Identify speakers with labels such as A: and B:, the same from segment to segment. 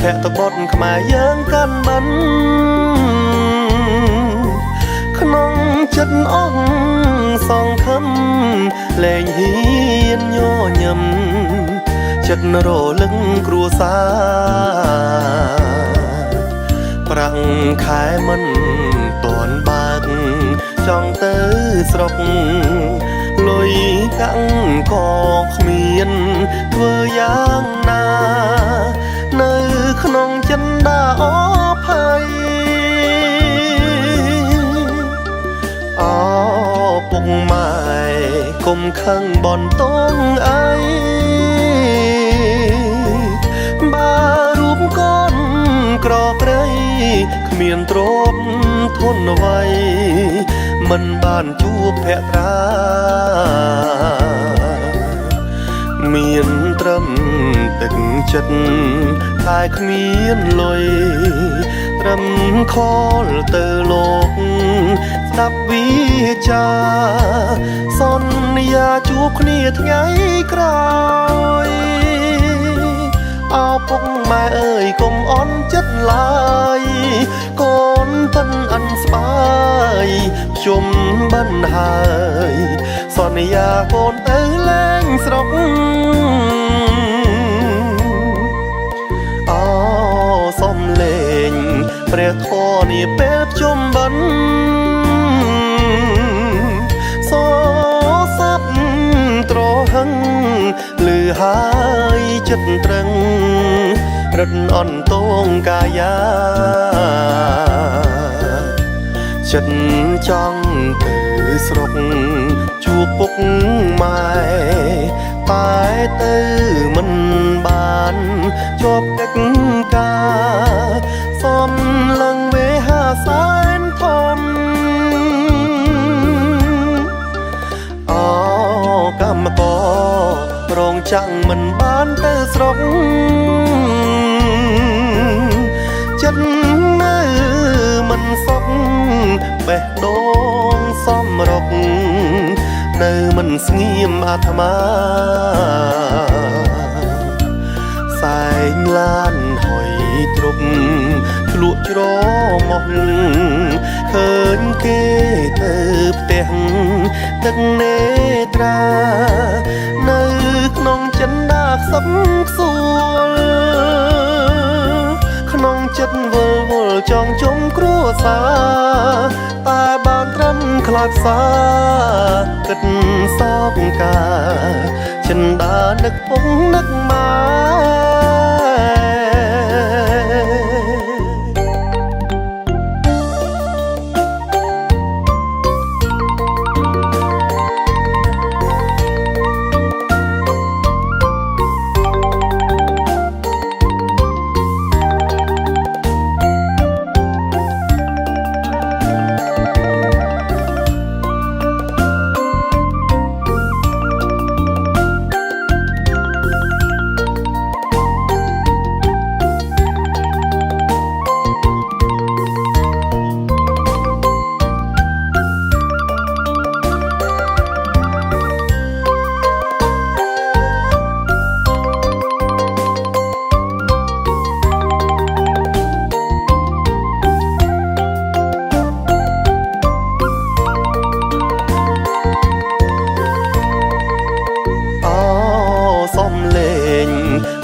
A: ភក្តបុត្រខ្មែរយើងកាន់មិនក្នុងចិត្តអងសងខំលែងហ៊ានញញឹមចិត្តរលឹងគ្រួសារប្រាំងខែមិនទាន់បើកចង់ទៅស្រុកលុយកាំងក៏គ្មានធ្វើយ៉ាងណានៅក្នុងចិនដាអភ័យអពុកម៉ែកុំខឹងបនតងអីបារូបកូនក្រក្រៃគ្មានទ្រពធនអ្វីមិនបានជួបភក្ត្រាមានត្រឹមទឹកចិត្តតែគ្មានលុយត្រឹមខលទៅលោកស្ដាប់វាចាសន្យាជួបគ្នាថ្ងៃក្រោយអោពុកម៉ែអើយកុំអន់ចិត្តឡើយកូនប៉ិនអិនស្បាយជុំបិណ្ឌហើយសន្យាកូនទៅលេងស្រុកអូសុំលេងព្រះធម៌នេះពេលជុំបិណ្ឌសសាប់ត្រហឹងលឺហើយចិត្តត្រឹងរិតអន់តងកាយាចិត្តចង់ទៅស្រុកជួបពុកម៉ែតែទៅមិនបានជាប់កិច្ចការសំឡឹងវេហាសែនធំអកម្មកររងចាំងមិនបានទៅស្រុកចិត្តនៅមិនសុខបេះដូងសំរុកនៅមិនស្ងៀមអាត្មាសែងឡានហុយទ្រប់ធ្លក់ច្រមុះឃើញគេទៅផ្ទះទឹកនេត្រានៅក្នុងចិនដាខ្សឹបខ្សួលក្នុងចិត្តវល់វល់ចង់ជុំគ្រួសារតែបានត្រឹមខ្លាចសាគិតសោកការចិនដានឹកពុកនឹកម៉ែ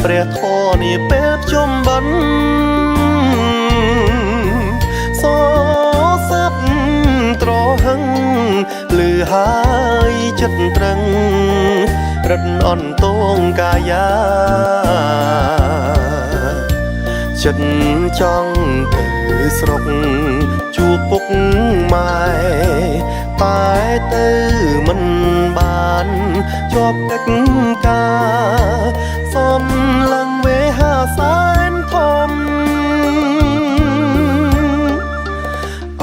A: ព្រះធម៌នេះពេលជុំបិណ្ឌសសាប់ត្រហឹងលឺហើយចិត្តត្រឹងរិតអន់តងកាយាចិត្តចង់ទៅស្រុកជួបពុកម៉ែតែទៅមិនបានជាប់កិច្ចការសំឡឹងវេហាសែនធំ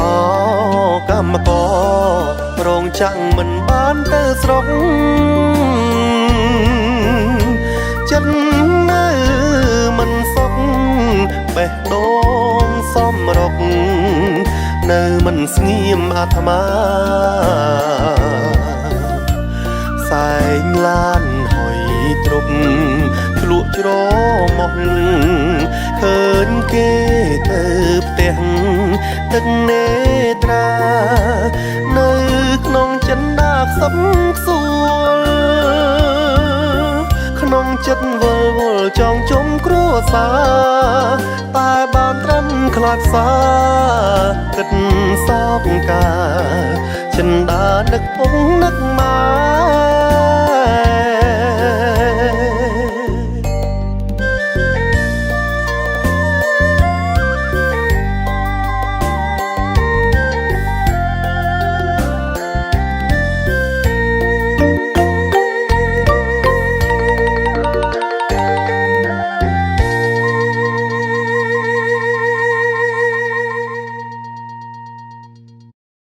A: អកម្មកររងចាំងមិនបានទៅស្រុកចិត្តនៅមិនសុខបេះដូងសំរុកនៅមិនស្ងៀមអាត្មាសែងឡានហុយទ្រប់ធ្លក់ច្រមុះឃ ឃើញគេទៅផ្ទះទឹកនេត្រានៅក្នុងចិនដាខ្សឹបខ្សួលក្នុងចិត្តវិលវល់ចង់ជុំគ្រួសារតែបានត្រឹមខ្លាចសាគិតសោកកាចិនដានឹកពុកនឹកម៉ែ